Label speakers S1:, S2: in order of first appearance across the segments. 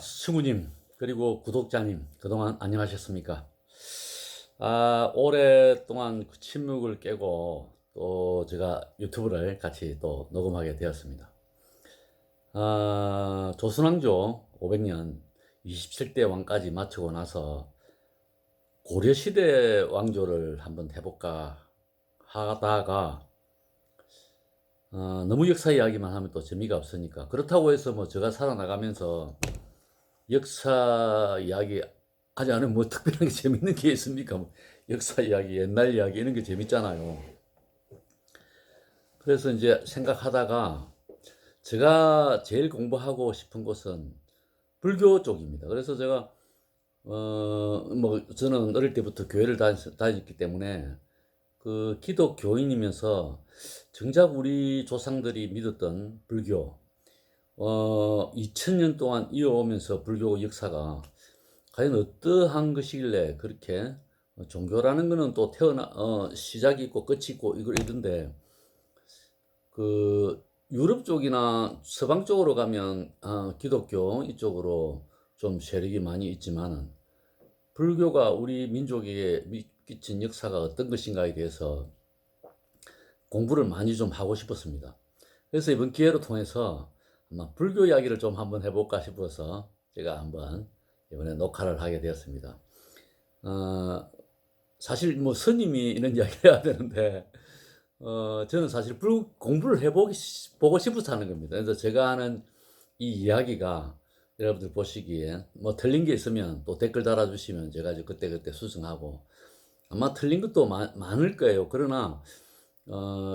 S1: 친구님, 그리고 구독자님, 그동안 안녕하셨습니까? 오랫동안 그 침묵을 깨고 또 제가 유튜브를 같이 또 녹음하게 되었습니다. 조선왕조 500년 27대 왕까지 마치고 나서 고려시대 왕조를 한번 해볼까 하다가 너무 역사 이야기만 하면 또 재미가 없으니까 그렇다고 해서 뭐 제가 살아나가면서 역사 이야기 하지 않으면 뭐 특별하게 재밌는 게 있습니까? 뭐 역사 이야기, 옛날 이야기 이런 게 재밌잖아요. 그래서 이제 생각하다가 제가 제일 공부하고 싶은 곳은 불교 쪽입니다. 그래서 제가 뭐 저는 어릴 때부터 교회를 다녔기 때문에 그 기독교인이면서 정작 우리 조상들이 믿었던 불교 2000년 동안 이어오면서 불교 역사가 과연 어떠한 것이길래 그렇게 종교라는 거는 또 시작이 있고 끝이 있고 이런데 그 유럽 쪽이나 서방 쪽으로 가면 기독교 이쪽으로 좀 세력이 많이 있지만은 불교가 우리 민족에게 끼친 역사가 어떤 것인가에 대해서 공부를 많이 좀 하고 싶었습니다. 그래서 이번 기회를 통해서 아마 불교 이야기를 좀 한번 해볼까 싶어서 제가 한번 이번에 녹화를 하게 되었습니다. 어, 사실 뭐 스님이 이런 이야기 해야 되는데 저는 사실 공부를 보고 싶어서 하는 겁니다. 그래서 제가 하는 이 이야기가 여러분들 보시기에 뭐 틀린 게 있으면 또 댓글 달아주시면 제가 이제 그때그때 수정하고 아마 틀린 것도 많을 거예요. 그러나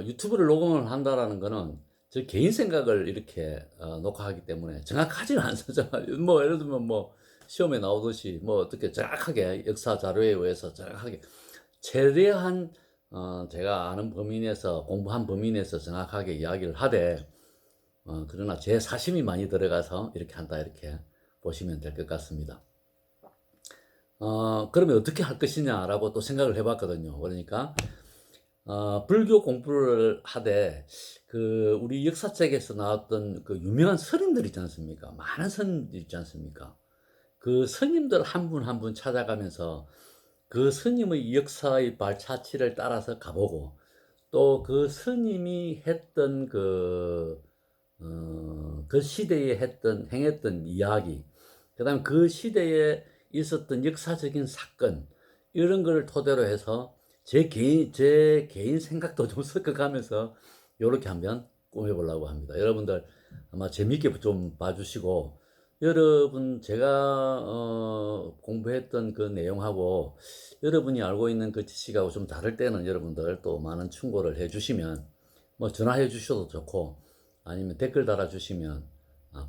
S1: 유튜브를 녹음을 한다라는 거는 제 개인 생각을 이렇게 녹화하기 때문에 정확하지는 않잖아요. 뭐 예를 들면 뭐 시험에 나오듯이 뭐 어떻게 정확하게 역사 자료에 의해서 정확하게 최대한 제가 아는 범위 내에서 공부한 범위 내에서 정확하게 이야기를 하되 그러나 제 사심이 많이 들어가서 이렇게 한다 이렇게 보시면 될 것 같습니다. 그러면 어떻게 할 것이냐라고 또 생각을 해봤거든요. 그러니까 불교 공부를 하되 그 우리 역사책에서 나왔던 그 유명한 스님들 있지 않습니까? 많은 스님들 있지 않습니까? 그 스님들 한 분 한 분 찾아가면서 그 스님의 역사의 발자취를 따라서 가보고 또 그 스님이 했던 그 시대에 행했던 이야기, 그 다음에 그 시대에 있었던 역사적인 사건, 이런 거를 토대로 해서 제 개인 생각도 좀 섞어가면서 이렇게 한번 꾸며보려고 합니다. 여러분들 아마 재밌게 좀 봐주시고, 여러분 제가 공부했던 그 내용하고 여러분이 알고 있는 그 지식하고 좀 다를 때는 여러분들 또 많은 충고를 해주시면 뭐 전화해 주셔도 좋고 아니면 댓글 달아주시면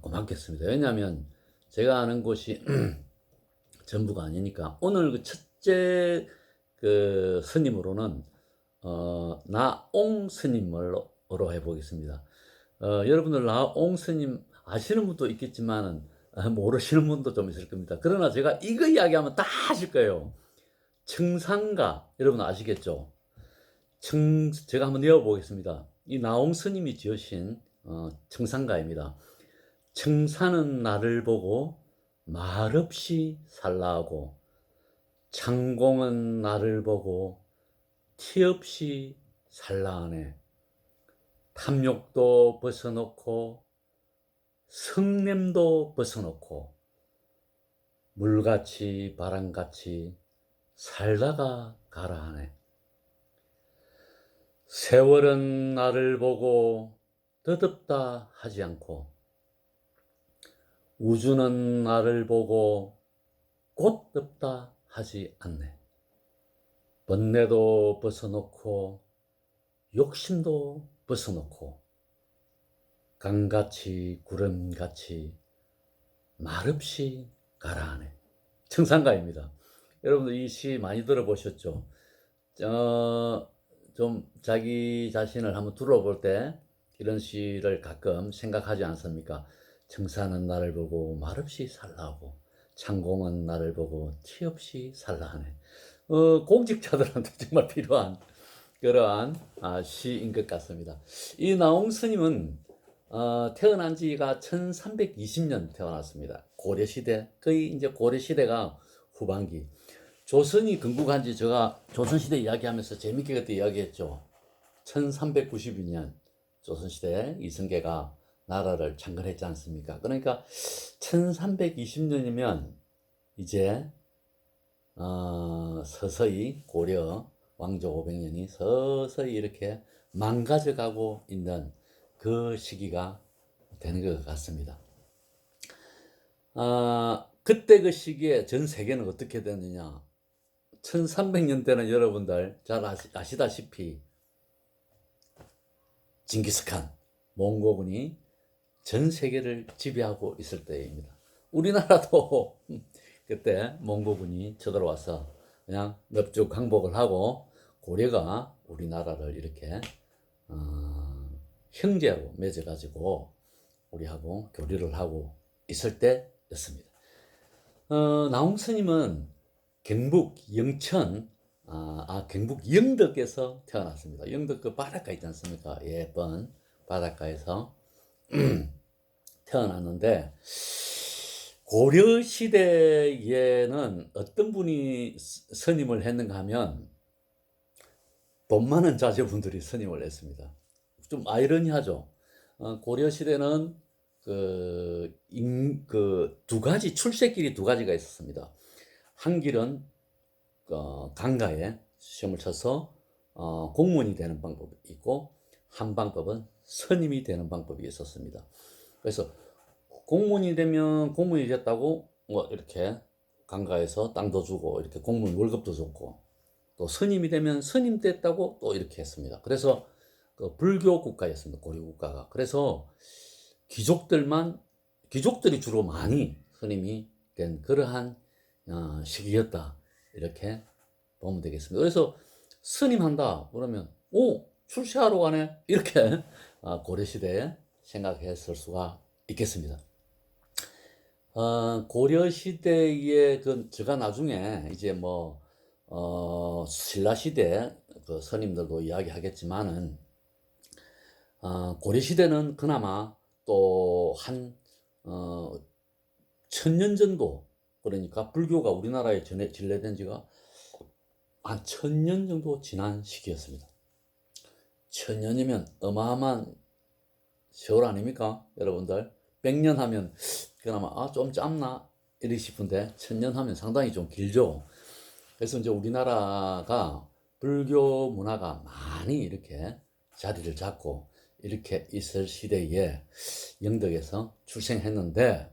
S1: 고맙겠습니다. 왜냐하면 제가 아는 곳이 전부가 아니니까 오늘 그 첫째 그 스님으로는 나옹 스님으로 해보겠습니다. 여러분들 나옹 스님 아시는 분도 있겠지만은 모르시는 분도 좀 있을 겁니다. 그러나 제가 이거 이야기하면 다 아실 거예요. 청산가 여러분 아시겠죠? 제가 한번 외워보겠습니다. 이 나옹 스님이 지으신 청산가입니다. 청산은 나를 보고 말없이 살라하고 창공은 나를 보고 티없이 살라하네. 탐욕도 벗어놓고 성냄도 벗어놓고 물같이 바람같이 살다가 가라 하네. 세월은 나를 보고 더덥다 하지 않고 우주는 나를 보고 곧덥다 하지 않네. 번뇌도 벗어놓고 욕심도 벗어놓고 강같이 구름같이 말없이 가라 하네. 청산가입니다. 여러분들 이 시 많이 들어보셨죠? 좀 자기 자신을 한번 둘러볼 때 이런 시를 가끔 생각하지 않습니까? 청산은 나를 보고 말없이 살라하고 창공은 나를 보고 티없이 살라하네. 공직자들한테 정말 필요한 그러한 시인 것 같습니다. 이 나홍 스님은 태어난 지가 1320년 태어났습니다. 고려시대, 거의 이제 고려시대가 후반기. 조선이 건국한 지 제가 조선시대 이야기하면서 재밌게 그때 이야기했죠. 1392년 조선시대 이성계가 나라를 창건했지 않습니까? 그러니까 1320년이면 이제 서서히 고려 왕조 500년이 서서히 이렇게 망가져가고 있는 그 시기가 되는 것 같습니다. 그때 그 시기에 전 세계는 어떻게 됐느냐? 1300년 때는 여러분들 잘 아시다시피 징기스칸 몽고군이 전 세계를 지배하고 있을 때입니다. 우리나라도 그때 몽고군이 쳐들어와서 그냥 넙죽 항복을 하고 고려가 우리나라를 이렇게 형제하고 맺어가지고 우리하고 교류를 하고 있을 때였습니다. 나홍 스님은 경북 영천 경북 영덕에서 태어났습니다. 영덕 그 바닷가 있지 않습니까? 예쁜 바닷가에서 태어났는데 고려 시대에는 어떤 분이 선임을 했는가 하면 돈 많은 자제분들이 선임을 했습니다. 좀 아이러니하죠. 고려 시대는 두 가지 출세길이 두 가지가 있었습니다. 한 길은 강가에 시험을 쳐서 공무원이 되는 방법이 있고 한 방법은 선임이 되는 방법이 있었습니다. 그래서 공무원이 되면 공무원이 됐다고 뭐 이렇게 강가에서 땅도 주고 이렇게 공무원 월급도 줬고 또 선임이 되면 선임 됐다고 또 이렇게 했습니다. 그래서 그 불교 국가였습니다. 고려 국가가. 그래서 귀족들이 주로 많이 선임이 된 그러한 시기였다. 이렇게 보면 되겠습니다. 그래서 선임한다 그러면 오 출세하러 가네 이렇게 고려시대에 생각했을 수가 있겠습니다. 고려시대에 제가 나중에 이제 신라시대 그 선임들도 이야기하겠지만은 고려시대는 그나마 또 한 1000년 정도 그러니까 불교가 우리나라에 진례된 지가 한 1000년 정도 지난 시기였습니다. 1000년이면 어마어마한 세월 아닙니까? 여러분들 100년 하면 그나마 좀 짧나 이리 싶은데 1000년 하면 상당히 좀 길죠. 그래서 이제 우리나라가 불교 문화가 많이 이렇게 자리를 잡고 이렇게 있을 시대에 영덕에서 출생했는데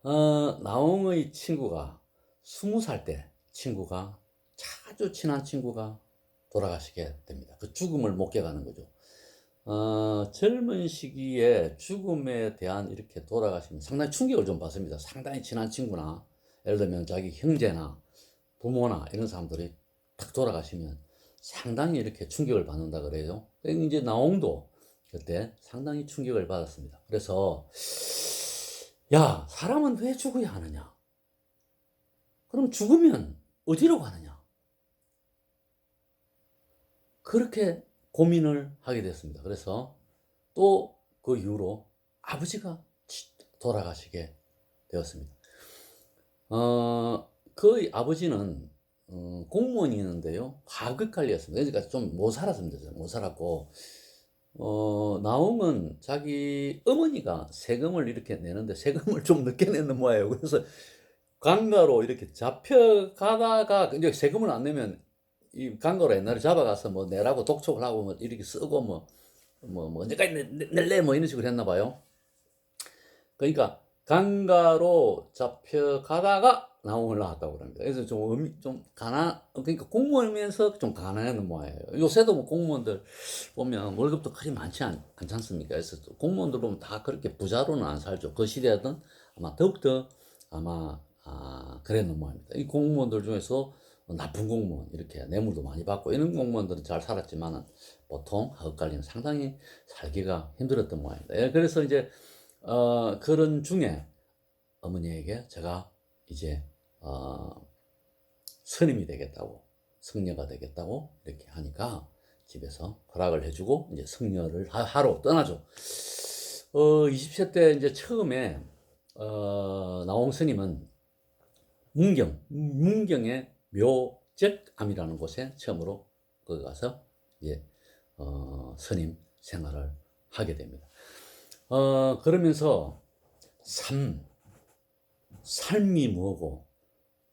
S1: 나홍의 친구가 20살 때 친구가 아주 친한 친구가 돌아가시게 됩니다. 그 죽음을 못 깨가는 거죠. 젊은 시기에 죽음에 대한 이렇게 돌아가시면 상당히 충격을 좀 받습니다. 상당히 친한 친구나 예를 들면 자기 형제나 부모나 이런 사람들이 딱 돌아가시면 상당히 이렇게 충격을 받는다 그래요. 이제 나홍도 그때 상당히 충격을 받았습니다. 그래서 야, 사람은 왜 죽어야 하느냐? 그럼 죽으면 어디로 가느냐? 그렇게 고민을 하게 됐습니다. 그래서 또 그 이후로 아버지가 돌아가시게 되었습니다. 그 아버지는 공무원이었는데요. 화급관리였습니다. 그러니까 좀 못 살았습니다. 못 살았고 나홍은 자기 어머니가 세금을 이렇게 내는데 세금을 좀 늦게 내는 모양이에요. 그래서 강가로 이렇게 잡혀가다가 이제 세금을 안 내면 이 강가로 옛날에 잡아가서 뭐 내라고 독촉을 하고 뭐 이렇게 쓰고 뭐 언제까지 낼래 뭐 이런 식으로 했나 봐요. 그러니까 강가로 잡혀가다가 나홍을 낳았다고 그럽니다. 그래서 좀 그러니까 공무원이면서 좀 가난한 모양이에요. 요새도 뭐 공무원들 보면 월급도 그리 많지 않지 않습니까? 그래서 공무원들 보면 다 그렇게 부자로는 안 살죠. 그 시대에는 아마 더욱더 아마 그랬는 모양입니다. 이 공무원들 중에서 나쁜 공무원 이렇게 뇌물도 많이 받고 이런 공무원들은 잘 살았지만은 보통 헛갈리는 상당히 살기가 힘들었던 모양입니다. 예, 그래서 이제 그런 중에 어머니에게 제가 이제 스님이 되겠다고, 성녀가 되겠다고 이렇게 하니까 집에서 허락을 해주고 이제 성녀를 하러 떠나죠. 20세 때 이제 처음에 나홍 스님은 문경의 묘적암이라는 곳에 처음으로 거기 가서 이제 스님 생활을 하게 됩니다. 그러면서 삶이 뭐고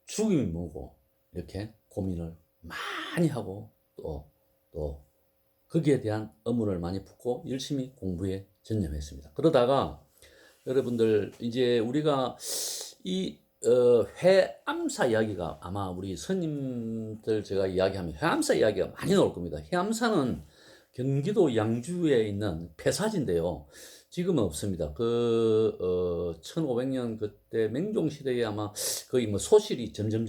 S1: 죽음이 뭐고 이렇게 고민을 많이 하고 또 거기에 대한 의문을 많이 품고 열심히 공부에 전념했습니다. 그러다가 여러분들 이제 우리가 이 회암사 이야기가 아마 우리 스님들 제가 이야기하면 회암사 이야기가 많이 나올 겁니다. 회암사는 경기도 양주에 있는 폐사지인데요. 지금은 없습니다. 1500년 그때 맹종시대에 아마 거의 뭐 소실이 점점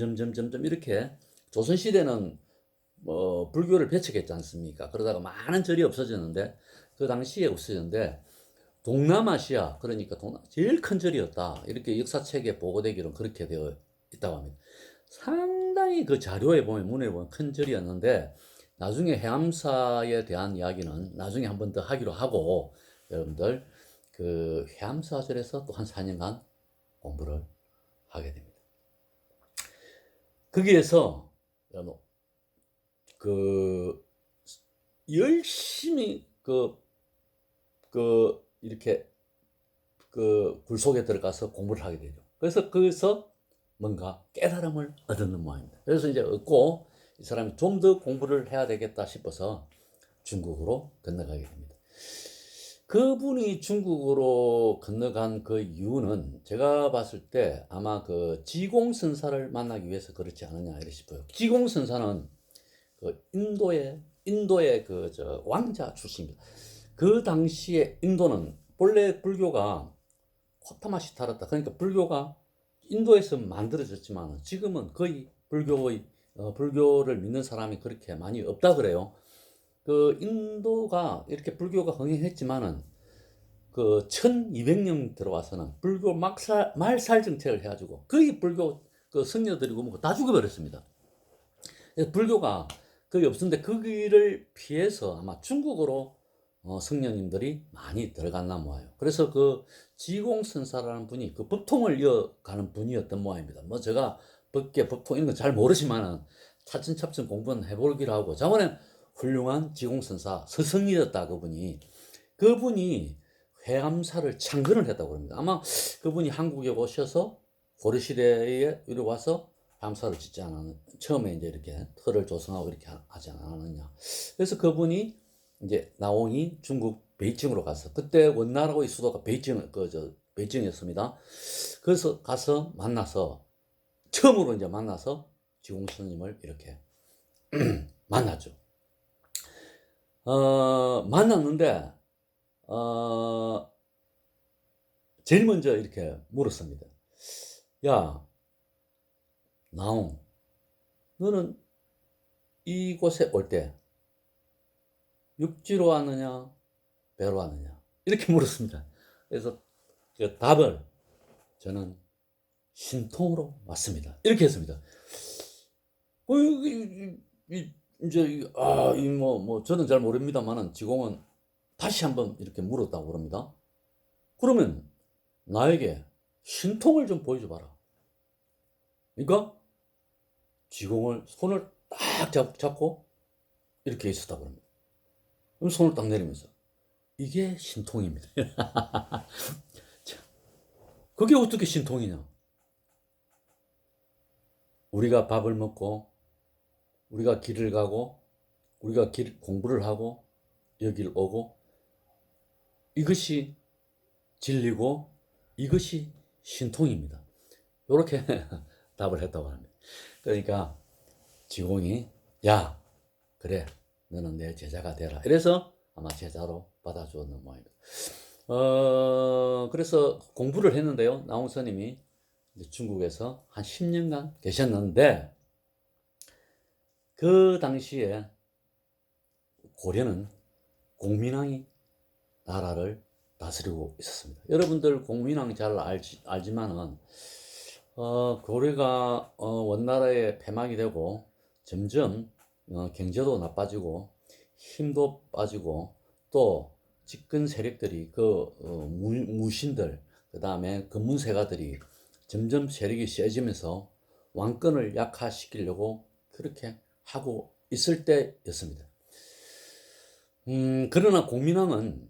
S1: 이렇게 조선시대는 불교를 배척했지 않습니까? 그러다가 많은 절이 없어졌는데 그 당시에 없어졌는데 동남아시아 그러니까 제일 큰 절이었다 이렇게 역사책에 보고되기로는 그렇게 되어 있다고 합니다. 상당히 그 자료에 보면 문에 보면 큰 절이었는데 나중에 해암사에 대한 이야기는 나중에 한 번 더 하기로 하고 여러분들 그 해암사절에서 또 한 4년간 공부를 하게 됩니다. 거기에서 그 열심히 이렇게 굴 속에 들어가서 공부를 하게 되죠. 그래서 거기서 뭔가 깨달음을 얻는 모양입니다. 그래서 이제 얻고 이 사람이 좀 더 공부를 해야 되겠다 싶어서 중국으로 건너가게 됩니다. 그분이 중국으로 건너간 그 이유는 제가 봤을 때 아마 그 지공선사를 만나기 위해서 그렇지 않느냐 이렇게 싶어요. 지공선사는 그 인도의 그 왕자 출신입니다. 그 당시에 인도는 본래 불교가 코타마시타르다. 그러니까 불교가 인도에서 만들어졌지만 지금은 거의 불교를 믿는 사람이 그렇게 많이 없다 그래요. 그 인도가 이렇게 불교가 흥행했지만은 그 1200년 들어와서는 불교 말살 정책을 해가지고 거의 불교 그 성녀들이고 뭐 다 죽어버렸습니다. 불교가 거의 없었는데 그 길을 피해서 아마 중국으로 성녀님들이 많이 들어갔나 모아요. 그래서 그 지공선사라는 분이 그 법통을 이어가는 분이었던 모양입니다. 뭐 제가 법계, 법통 이런 거 잘 모르지만은 차츰차츰 공부는 해보기로 하고 저번에 훌륭한 지공선사 서성이었다 그분이 회암사를 창건을 했다고 합니다. 아마 그분이 한국에 오셔서 고려시대에 이리 와서 회암사를 짓지 않았는 처음에 이제 이렇게 터를 조성하고 이렇게 하지 않았느냐. 그래서 그분이 이제 나홍이 중국 베이징으로 가서 그때 원나라의 수도가 베이징이었습니다. 그래서 가서 만나서 처음으로 이제 만나서 지공 스님을 이렇게 만났죠. 만났는데 제일 먼저 이렇게 물었습니다. 야, 나홍, 너는 이곳에 올 때 육지로 왔느냐, 배로 왔느냐? 이렇게 물었습니다. 그래서 그 답을 저는 신통으로 왔습니다. 이렇게 했습니다. 저는 잘 모릅니다만은 지공은 다시 한번 이렇게 물었다고 그럽니다. 그러면 나에게 신통을 좀 보여줘 봐라. 그러니까 지공을 손을 딱 잡고 이렇게 있었다고 합니다. 그럼 손을 딱 내리면서 이게 신통입니다. 그게 어떻게 신통이냐? 우리가 밥을 먹고 우리가 길을 가고 우리가 공부를 하고 여기를 오고 이것이 진리고 이것이 신통입니다. 이렇게 답을 했다고 합니다. 그러니까 지공이 야 그래 너는 내 제자가 되라. 이래서 아마 제자로 받아주었는 모양입니다. 그래서 공부를 했는데요. 나홍 스님이 중국에서 한 10년간 계셨는데 그 당시에 고려는 공민왕이 나라를 다스리고 있었습니다. 여러분들 공민왕 잘 알지만은 고려가 원나라에 폐막이 되고 점점 경제도 나빠지고 힘도 빠지고 또 집권 세력들이 무신들 그다음에 검문세가들이 점점 세력이 세지면서 왕권을 약화시키려고 그렇게 하고 있을 때였습니다. 그러나 공민왕은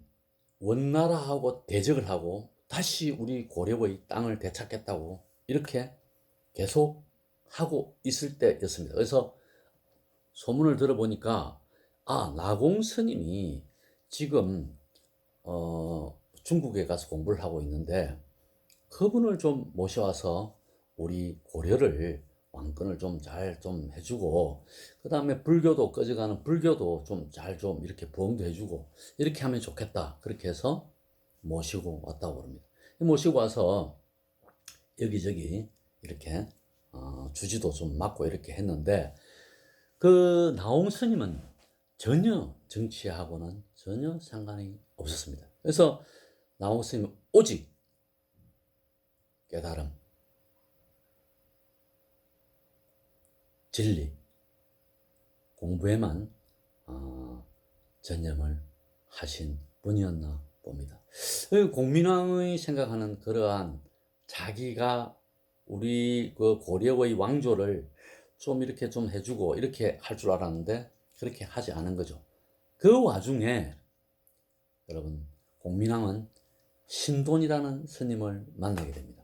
S1: 원나라하고 대적을 하고 다시 우리 고려의 땅을 되찾겠다고 이렇게 계속 하고 있을 때였습니다. 그래서 소문을 들어보니까 나공 스님이 지금 중국에 가서 공부를 하고 있는데 그분을 좀 모셔와서 우리 고려를 왕권을 좀 잘 좀 해주고 그 다음에 불교도 꺼져가는 불교도 좀 잘 좀 이렇게 부흥도 해주고 이렇게 하면 좋겠다. 그렇게 해서 모시고 왔다고 합니다. 모시고 와서 여기저기 이렇게 주지도 좀 맡고 이렇게 했는데 그 나홍 스님은 전혀 정치하고는 전혀 상관이 없었습니다. 그래서 나홍 스님은 오직 깨달음, 진리, 공부에만 전념을 하신 분이었나 봅니다. 공민왕의 생각하는 그러한 자기가 우리 그 고려의 왕조를 좀 이렇게 좀 해주고 이렇게 할 줄 알았는데 그렇게 하지 않은 거죠. 그 와중에 여러분 공민왕은 신돈이라는 스님을 만나게 됩니다.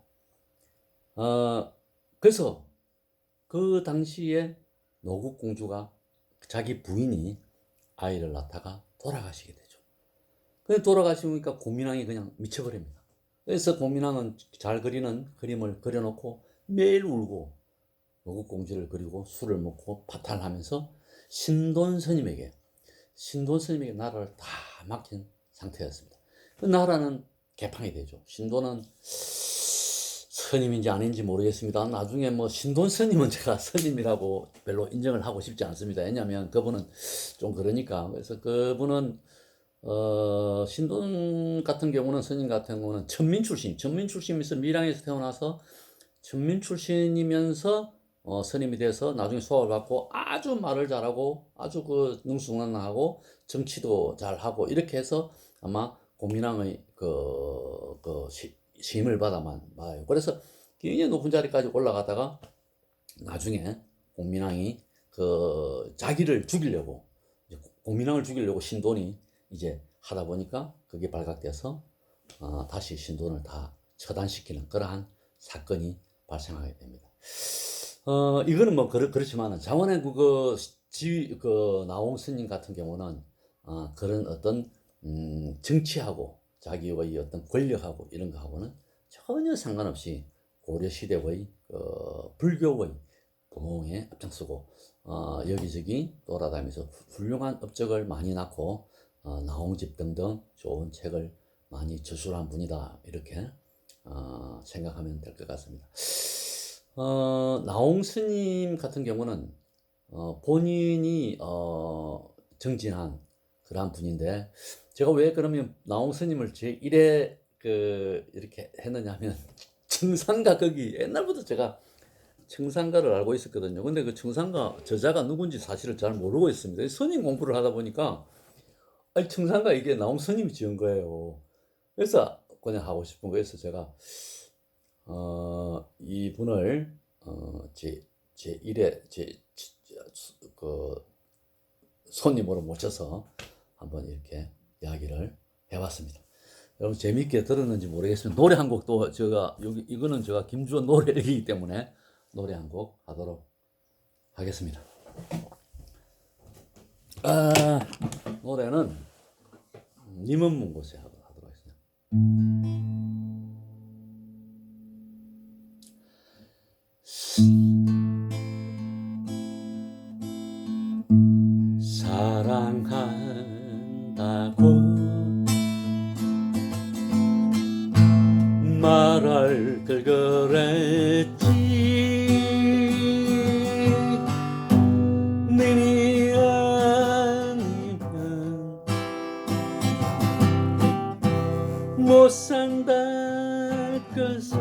S1: 그래서 그 당시에 노국공주가 자기 부인이 아이를 낳다가 돌아가시게 되죠. 그래서 돌아가시니까 공민왕이 그냥 미쳐버립니다. 그래서 공민왕은 잘 그리는 그림을 그려놓고 매일 울고 노국공주를 그리고 술을 먹고 파탄하면서 신돈 스님에게 나라를 다 맡긴 상태였습니다. 그 나라는 개판이 되죠. 신돈은 스님인지 아닌지 모르겠습니다. 나중에 뭐 신돈 스님은 제가 스님이라고 별로 인정을 하고 싶지 않습니다. 왜냐하면 그분은 좀 그러니까. 그래서 그분은 신돈 같은 경우는 스님 같은 경우는 천민 출신이면서 밀양에서 태어나서 천민 출신이면서 스님이 돼서 나중에 수업을 받고 아주 말을 잘하고 아주 그 능수능란하고 정치도 잘하고 이렇게 해서 아마 공민왕의 시임을 받아요. 그래서 굉장히 높은 자리까지 올라가다가 나중에 공민왕이 자기를 죽이려고 공민왕을 죽이려고 신돈이 이제 하다 보니까 그게 발각돼서 다시 신돈을 다 처단시키는 그러한 사건이 발생하게 됩니다. 이거는 뭐 그렇지만은 자원의 나홍 스님 같은 경우는 그런 어떤 정치하고 자기의 어떤 권력하고 이런 거하고는 전혀 상관없이 고려 시대의 불교의 부흥에 앞장서고 여기저기 돌아다니면서 훌륭한 업적을 많이 낳고 나홍집 등등 좋은 책을 많이 저술한 분이다 이렇게 생각하면 될 것 같습니다. 나홍 스님 같은 경우는 본인이 정진한 그러한 분인데 제가 왜 그러면 나홍 스님을 제1회 이렇게 했느냐면 청산가 거기 옛날부터 제가 청산가를 알고 있었거든요. 근데 그 청산가 저자가 누군지 사실을 잘 모르고 있습니다. 스님 공부를 하다 보니까 청산가 이게 나홍 스님이 지은 거예요. 그래서 그냥 하고 싶은 거여서 제가 이분을 제1회 손님으로 모셔서 한번 이렇게 이야기를 해봤습니다. 여러분 재밌게 들었는지 모르겠습니다. 노래 한 곡도 이거는 제가 김주원 노래이기 때문에 노래 한 곡 하도록 하겠습니다. 노래는 님은 곳에 하도록 하겠습니다. 사랑한다고 말할 걸 그랬지 너니 아니면 못 산다 것을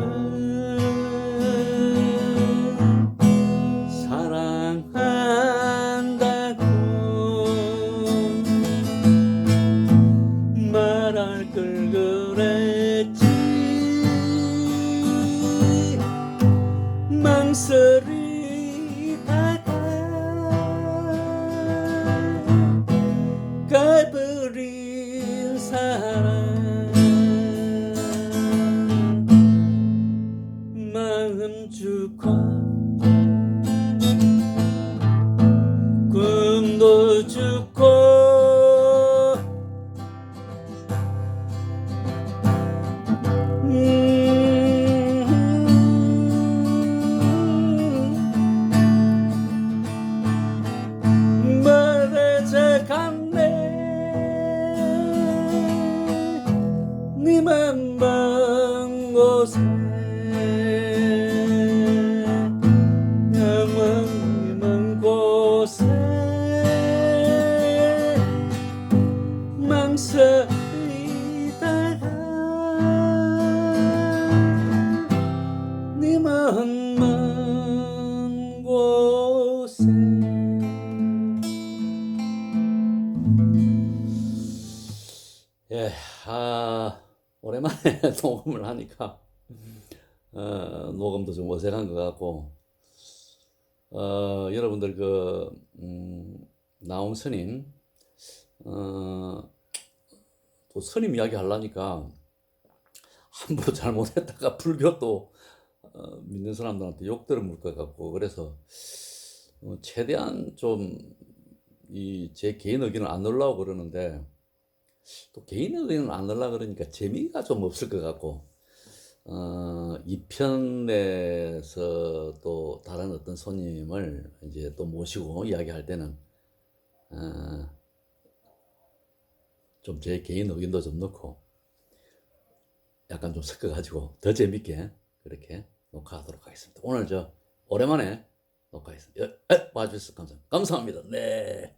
S1: 사랑한다고 망설이다가 가버린 사람 마음 주고 꿈도 주고 멀어져 갔네 니만 먼 곳에 영원히 먼 곳에 망설이다가 니만 먼 곳에 예, 오랜만에 녹음을 하니까 녹음도 좀 어색한 것 같고 여러분들 나온 스님 또 스님 이야기 하려니까 함부로 잘못했다가 불교 또 믿는 사람들한테 욕 들어물 것 같고 그래서 최대한 좀 제 개인 의견을 안 넣으려고 그러는데 또 개인 의견을 안 넣으려고 그러니까 재미가 좀 없을 것 같고 2편에서 또 다른 어떤 손님을 이제 또 모시고 이야기할 때는 좀 제 개인 의견도 좀 넣고 약간 좀 섞어가지고 더 재밌게 그렇게 녹화하도록 하겠습니다. 오늘 오랜만에 녹화했습니다. 봐주셔서 감사합니다. 감사합니다. 네.